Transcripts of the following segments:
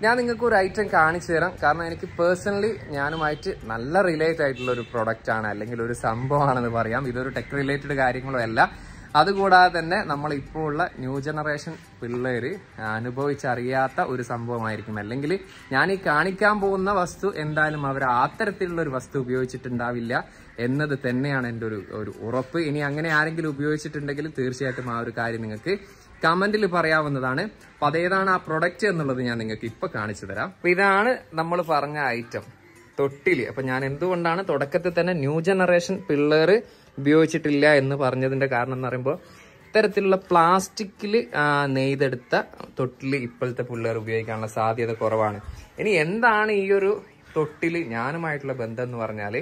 ഞാൻ നിങ്ങൾക്ക് ഒരു ഐറ്റം കാണിച്ചു തരാം. കാരണം എനിക്ക് പേഴ്സണലി ഞാനുമായിട്ട് നല്ല റിലേറ്റ് ആയിട്ടുള്ള ഒരു പ്രൊഡക്റ്റ് ആണ്, അല്ലെങ്കിൽ ഒരു സംഭവമാണെന്ന് പറയാം. ഇതൊരു ടെക് റിലേറ്റഡ് കാര്യങ്ങളോ അല്ല. അതുകൂടാതെ തന്നെ നമ്മളിപ്പോൾ ഉള്ള ന്യൂ ജനറേഷൻ പിള്ളേര് അനുഭവിച്ചറിയാത്ത ഒരു സംഭവമായിരിക്കും. അല്ലെങ്കിൽ ഞാൻ ഈ കാണിക്കാൻ പോകുന്ന വസ്തു എന്തായാലും അവർ അത്തരത്തിലുള്ള ഒരു വസ്തു ഉപയോഗിച്ചിട്ടുണ്ടാവില്ല എന്നത് തന്നെയാണ് എൻ്റെ ഒരു ഉറപ്പ്. ഇനി അങ്ങനെ ആരെങ്കിലും ഉപയോഗിച്ചിട്ടുണ്ടെങ്കിൽ തീർച്ചയായിട്ടും ആ ഒരു കാര്യം നിങ്ങൾക്ക് കമന്റിൽ പറയാവുന്നതാണ്. അപ്പൊ അതേതാണ് ആ പ്രൊഡക്റ്റ് എന്നുള്ളത് ഞാൻ നിങ്ങൾക്ക് ഇപ്പൊ കാണിച്ചു തരാം. അപ്പൊ ഇതാണ് നമ്മൾ പറഞ്ഞ ഐറ്റം, തൊട്ടില്. അപ്പൊ ഞാൻ എന്തുകൊണ്ടാണ് തുടക്കത്തിൽ തന്നെ ന്യൂ ജനറേഷൻ പിള്ളേർ ഉപയോഗിച്ചിട്ടില്ല എന്ന് പറഞ്ഞതിന്റെ കാരണം എന്ന് പറയുമ്പോൾ ഇത്തരത്തിലുള്ള പ്ലാസ്റ്റിക്കിൽ നെയ്തെടുത്ത തൊട്ടില് ഇപ്പോഴത്തെ പിള്ളേർ ഉപയോഗിക്കാനുള്ള സാധ്യത കുറവാണ്. ഇനി എന്താണ് ഈ ഒരു തൊട്ടില് ഞാനുമായിട്ടുള്ള ബന്ധം എന്ന് പറഞ്ഞാൽ,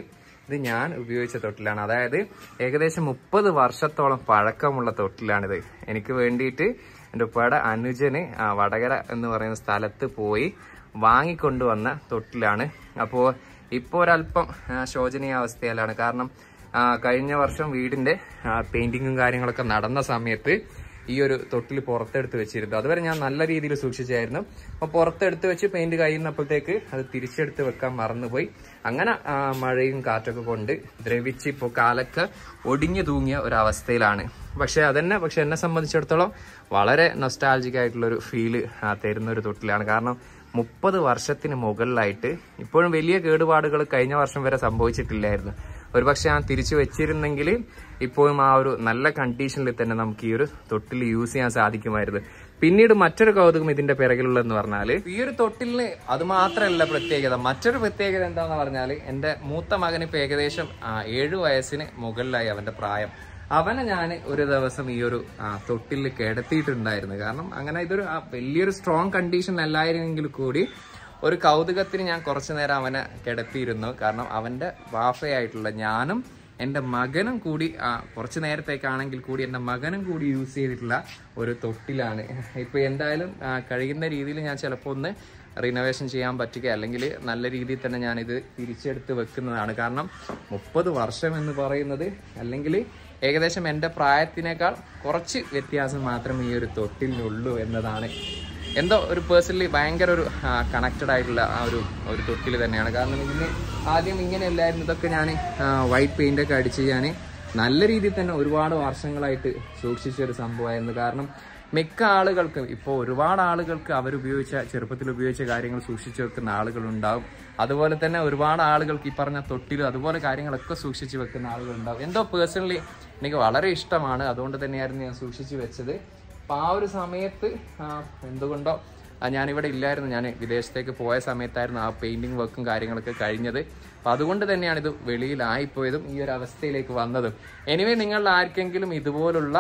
ഇത് ഞാൻ ഉപയോഗിച്ച തൊട്ടിലാണ്. അതായത് ഏകദേശം 30 വർഷത്തോളം പഴക്കമുള്ള തൊട്ടിലാണിത്. എനിക്ക് വേണ്ടിയിട്ട് എൻ്റെ ഉപ്പയുടെ അനുജന് വടകര എന്ന് പറയുന്ന സ്ഥലത്ത് പോയി വാങ്ങിക്കൊണ്ടുവന്ന തൊട്ടിലാണ്. അപ്പോൾ ഇപ്പോൾ ഒരല്പം ശോചനീയാവസ്ഥയിലാണ്. കാരണം കഴിഞ്ഞ വർഷം വീടിന്റെ പെയിന്റിങ്ങും കാര്യങ്ങളൊക്കെ നടന്ന സമയത്ത് ഈ ഒരു തൊട്ടിൽ പുറത്തെടുത്ത് വെച്ചിരുന്നു. അതുവരെ ഞാൻ നല്ല രീതിയിൽ സൂക്ഷിച്ചായിരുന്നു. അപ്പോൾ പുറത്തെടുത്ത് വെച്ച് പെയിന്റ് കഴിയുന്നപ്പോഴത്തേക്ക് അത് തിരിച്ചെടുത്ത് വെക്കാൻ മറന്നുപോയി. അങ്ങനെ മഴയും കാറ്റൊക്കെ കൊണ്ട് ദ്രവിച്ച് ഇപ്പോൾ കാലൊക്കെ ഒടിഞ്ഞു തൂങ്ങിയ ഒരവസ്ഥയിലാണ്. പക്ഷെ എന്നെ സംബന്ധിച്ചിടത്തോളം വളരെ നൊസ്റ്റാൾജിക് ആയിട്ടുള്ളൊരു ഫീല് തരുന്ന ഒരു തൊട്ടിലാണ്. കാരണം 30 വർഷത്തിന് മുകളിലായിട്ട് ഇപ്പോഴും വലിയ കേടുപാടുകൾ കഴിഞ്ഞ വർഷം വരെ സംഭവിച്ചിട്ടില്ലായിരുന്നു. ഒരുപക്ഷെ ഞാൻ തിരിച്ചു വെച്ചിരുന്നെങ്കിൽ ഇപ്പോഴും ആ ഒരു നല്ല കണ്ടീഷനിൽ തന്നെ നമുക്ക് ഈ ഒരു തൊട്ടിൽ യൂസ് ചെയ്യാൻ സാധിക്കുമായിരുന്നു. പിന്നീട് മറ്റൊരു കൗതുകം ഇതിന്റെ പിറകിലുള്ളതെന്ന് പറഞ്ഞാൽ, ഈ ഒരു തൊട്ടിലിന് അത് മാത്രമല്ല പ്രത്യേകത. മറ്റൊരു പ്രത്യേകത എന്താന്ന് പറഞ്ഞാൽ, എൻ്റെ മൂത്ത മകന് ഇപ്പൊ ഏകദേശം 7 വയസ്സിന് മുകളിലായി അവന്റെ പ്രായം. അവനെ ഞാൻ ഒരു ദിവസം ഈ ഒരു തൊട്ടിൽ കിടത്തിയിട്ടുണ്ടായിരുന്നു. കാരണം അങ്ങനെ ഇതൊരു വലിയൊരു സ്ട്രോങ് കണ്ടീഷനിലല്ലായിരുന്നെങ്കിൽ കൂടി ഒരു കൗതുകത്തിന് ഞാൻ കുറച്ചു നേരം അവനെ കിടത്തിയിരുന്നു. കാരണം അവന്റെ വാഫയായിട്ടുള്ള ഞാനും എൻ്റെ മകനും കൂടി കുറച്ചു നേരത്തേക്കാണെങ്കിൽ കൂടി എൻ്റെ മകനും കൂടി യൂസ് ചെയ്തിട്ടുള്ള ഒരു തൊട്ടിലാണ്. ഇപ്പൊ എന്തായാലും കഴിയുന്ന രീതിയിൽ ഞാൻ ചിലപ്പോൾ ഒന്ന് റിനോവേഷൻ ചെയ്യാൻ പറ്റുക, അല്ലെങ്കിൽ നല്ല രീതിയിൽ തന്നെ ഞാനിത് തിരിച്ചെടുത്ത് വെക്കുന്നതാണ്. കാരണം 30 വർഷം എന്ന് പറയുന്നത്, അല്ലെങ്കിൽ ഏകദേശം എൻ്റെ പ്രായത്തിനേക്കാൾ കുറച്ച് വ്യത്യാസം മാത്രമേ ഈ ഒരു തൊട്ടിലിനുള്ളൂ എന്നതാണ് എന്തോ ഒരു പേഴ്സണലി ഭയങ്കര ഒരു കണക്റ്റഡ് ആയിട്ടുള്ള ഒരു തൊട്ടിൽ തന്നെയാണ്. കാരണം ഇതിന് ആദ്യം ഇങ്ങനെയല്ലായിരുന്നു. ഇതൊക്കെ ഞാൻ വൈറ്റ് പെയിന്റ് ഒക്കെ അടിച്ച് ഞാൻ നല്ല രീതിയിൽ തന്നെ ഒരുപാട് വർഷങ്ങളായിട്ട് സൂക്ഷിച്ച ഒരു സംഭവമായിരുന്നു. കാരണം മിക്ക ആളുകൾക്കും ഇപ്പോൾ ഒരുപാട് ആളുകൾക്ക് ചെറുപ്പത്തിൽ ഉപയോഗിച്ച കാര്യങ്ങൾ സൂക്ഷിച്ചു വെക്കുന്ന ആളുകളുണ്ടാവും. അതുപോലെ തന്നെ ഒരുപാട് ആളുകൾക്ക് ഈ പറഞ്ഞ തൊട്ടിലും അതുപോലെ കാര്യങ്ങളൊക്കെ സൂക്ഷിച്ചു വെക്കുന്ന ആളുകളുണ്ടാവും. എന്തോ പേഴ്സണലി എനിക്ക് വളരെ ഇഷ്ടമാണ്. അതുകൊണ്ട് തന്നെയായിരുന്നു ഞാൻ സൂക്ഷിച്ചു വെച്ചത്. അപ്പം ആ ഒരു സമയത്ത് എന്തുകൊണ്ടോ ഞാനിവിടെ ഇല്ലായിരുന്നു. ഞാൻ വിദേശത്തേക്ക് പോയ സമയത്തായിരുന്നു ആ പെയിന്റിങ് വർക്കും കാര്യങ്ങളൊക്കെ കഴിഞ്ഞത്. അപ്പം അതുകൊണ്ട് തന്നെയാണ് ഇത് വെളിയിലായിപ്പോയതും ഈ ഒരു അവസ്ഥയിലേക്ക് വന്നതും. എനിവേ, നിങ്ങളുടെ ആർക്കെങ്കിലും ഇതുപോലുള്ള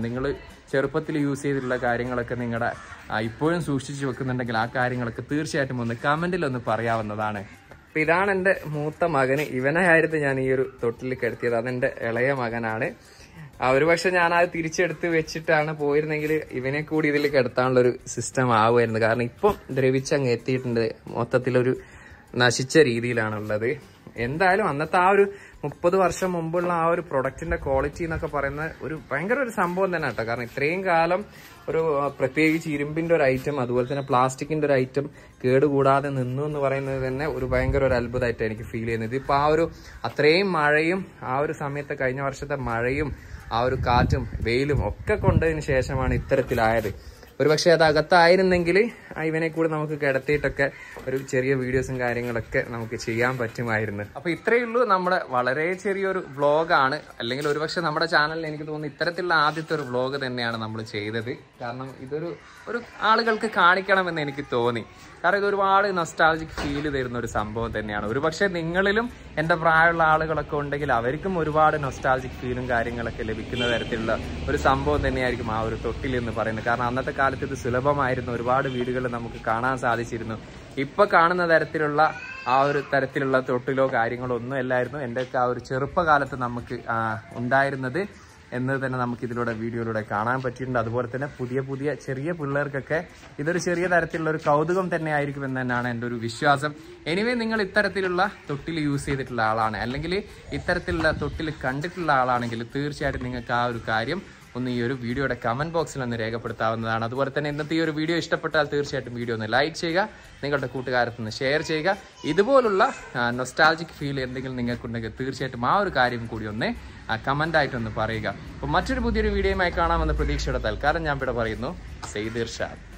നിങ്ങൾ ചെറുപ്പത്തിൽ യൂസ് ചെയ്തിട്ടുള്ള കാര്യങ്ങളൊക്കെ നിങ്ങളുടെ ഇപ്പോഴും സൂക്ഷിച്ചു വെക്കുന്നുണ്ടെങ്കിൽ ആ കാര്യങ്ങളൊക്കെ തീർച്ചയായിട്ടും ഒന്ന് കമന്റിലൊന്ന് പറയാവുന്നതാണ്. അപ്പം ഇതാണ് എൻ്റെ മൂത്ത മകന്. ഇവനായിരുന്നു ഞാൻ ഈ ഒരു തൊട്ടിൽ കിടത്തിയത്. അതെൻ്റെ ഇളയ മകനാണ്. ഒരുപക്ഷെ ഞാൻ അത് തിരിച്ചെടുത്ത് വെച്ചിട്ടാണ് പോയിരുന്നെങ്കിൽ ഇവനെ കൂടി ഇതിൽ കിടത്താനുള്ളൊരു സിസ്റ്റം ആവുമായിരുന്നു. കാരണം ഇപ്പം ദ്രവിച്ചങ്ങ് എത്തിയിട്ടുണ്ട്. മൊത്തത്തിലൊരു നശിച്ച രീതിയിലാണുള്ളത്. എന്തായാലും അന്നത്തെ ആ ഒരു 30 വർഷം മുമ്പുള്ള ആ ഒരു പ്രൊഡക്റ്റിന്റെ ക്വാളിറ്റി എന്നൊക്കെ പറയുന്ന ഒരു ഭയങ്കര ഒരു സംഭവം തന്നെ കേട്ടോ. കാരണം ഇത്രയും കാലം ഒരു പ്രത്യേകിച്ച് ഇരുമ്പിന്റെ ഒരു ഐറ്റം, അതുപോലെ തന്നെ പ്ലാസ്റ്റിക്കിന്റെ ഒരു ഐറ്റം കേടുകൂടാതെ നിന്നു എന്ന് പറയുന്നത് തന്നെ ഒരു ഭയങ്കര ഒരു അത്ഭുതമായിട്ട് എനിക്ക് ഫീൽ ചെയ്യുന്നത്. ഇപ്പൊ ആ ഒരു അത്രയും മഴയും ആ ഒരു സമയത്ത് കഴിഞ്ഞ വർഷത്തെ മഴയും ആ ഒരു കാറ്റും വെയിലും ഒക്കെ കൊണ്ടതിന് ശേഷമാണ് ഇത്തരത്തിലായത്. ഒരുപക്ഷെ അത് അകത്തായിരുന്നെങ്കിൽ ഇവനെ കൂടി നമുക്ക് കിടത്തിയിട്ടൊക്കെ ഒരു ചെറിയ വീഡിയോസും കാര്യങ്ങളൊക്കെ നമുക്ക് ചെയ്യാൻ പറ്റുമായിരുന്നു. അപ്പൊ ഇത്രയേ ഉള്ളൂ നമ്മുടെ വളരെ ചെറിയൊരു വ്ളോഗാണ്. അല്ലെങ്കിൽ ഒരുപക്ഷെ നമ്മുടെ ചാനലിൽ എനിക്ക് തോന്നുന്നു ഇത്തരത്തിലുള്ള ആദ്യത്തെ ഒരു വ്ളോഗ് തന്നെയാണ് നമ്മൾ ചെയ്തത്. കാരണം ഇതൊരു ആളുകൾക്ക് കാണിക്കണമെന്ന് എനിക്ക് തോന്നി. കാരണം ഇത് ഒരുപാട് നൊസ്റ്റാൾജിക് ഫീൽ തരുന്ന ഒരു സംഭവം തന്നെയാണ്. ഒരുപക്ഷെ നിങ്ങളിലും എൻ്റെ പ്രായമുള്ള ആളുകളൊക്കെ ഉണ്ടെങ്കിൽ അവർക്കും ഒരുപാട് നൊസ്റ്റാൾജിക് ഫീലും കാര്യങ്ങളൊക്കെ ലഭിക്കുന്ന തരത്തിലുള്ള ഒരു സംഭവം തന്നെയായിരിക്കും ആ ഒരു തൊട്ടിൽ എന്ന് പറയുന്നത്. കാരണം അന്നത്തെ കാലത്ത് ഇത് സുലഭമായിരുന്നു. ഒരുപാട് വീടുകളിൽ നമുക്ക് കാണാൻ സാധിച്ചിരുന്നു. ഇപ്പൊ കാണുന്ന തരത്തിലുള്ള തരത്തിലുള്ള തൊട്ടിലോ കാര്യങ്ങളോ ഒന്നും അല്ലായിരുന്നു എൻ്റെയൊക്കെ ആ ഒരു ചെറുപ്പകാലത്ത് നമുക്ക് ഉണ്ടായിരുന്നത് എന്നത് തന്നെ നമുക്ക് ഇതിലൂടെ വീഡിയോയിലൂടെ കാണാൻ പറ്റിയിട്ടുണ്ട്. അതുപോലെ തന്നെ പുതിയ ചെറിയ പിള്ളേർക്കൊക്കെ ഇതൊരു ചെറിയ തരത്തിലുള്ള ഒരു കൗതുകം തന്നെ ആയിരിക്കും എന്ന് തന്നെയാണ് എൻ്റെ ഒരു വിശ്വാസം. എനിവേ, നിങ്ങൾ ഇത്തരത്തിലുള്ള തൊട്ടിൽ യൂസ് ചെയ്തിട്ടുള്ള ആളാണ്, അല്ലെങ്കിൽ ഇത്തരത്തിലുള്ള തൊട്ടിൽ കണ്ടിട്ടുള്ള ആളാണെങ്കിൽ തീർച്ചയായിട്ടും നിങ്ങൾക്ക് ആ ഒരു കാര്യം ഒന്ന് ഈ ഒരു വീഡിയോയുടെ കമന്റ് ബോക്സിൽ ഒന്ന് രേഖപ്പെടുത്താവുന്നതാണ്. അതുപോലെ തന്നെ ഇന്നത്തെ ഈ ഒരു വീഡിയോ ഇഷ്ടപ്പെട്ടാൽ തീർച്ചയായിട്ടും വീഡിയോ ഒന്ന് ലൈക്ക് ചെയ്യുക, നിങ്ങളുടെ കൂട്ടുകാരത്ത് നിന്ന് ഷെയർ ചെയ്യുക. ഇതുപോലുള്ള നൊസ്റ്റാൾജിക് ഫീൽ എന്തെങ്കിലും നിങ്ങൾക്കുണ്ടെങ്കിൽ തീർച്ചയായിട്ടും ആ ഒരു കാര്യം കൂടി ഒന്ന് കമന്റ് ആയിട്ടൊന്ന് പറയുക. അപ്പോൾ മറ്റൊരു പുതിയൊരു വീഡിയോയുമായി കാണാമെന്ന പ്രതീക്ഷയുടെ തൽക്കാലം ഞാൻ ഇവിടെ പറയുന്നു. സെയ്ദ് ഇർഷാദ്.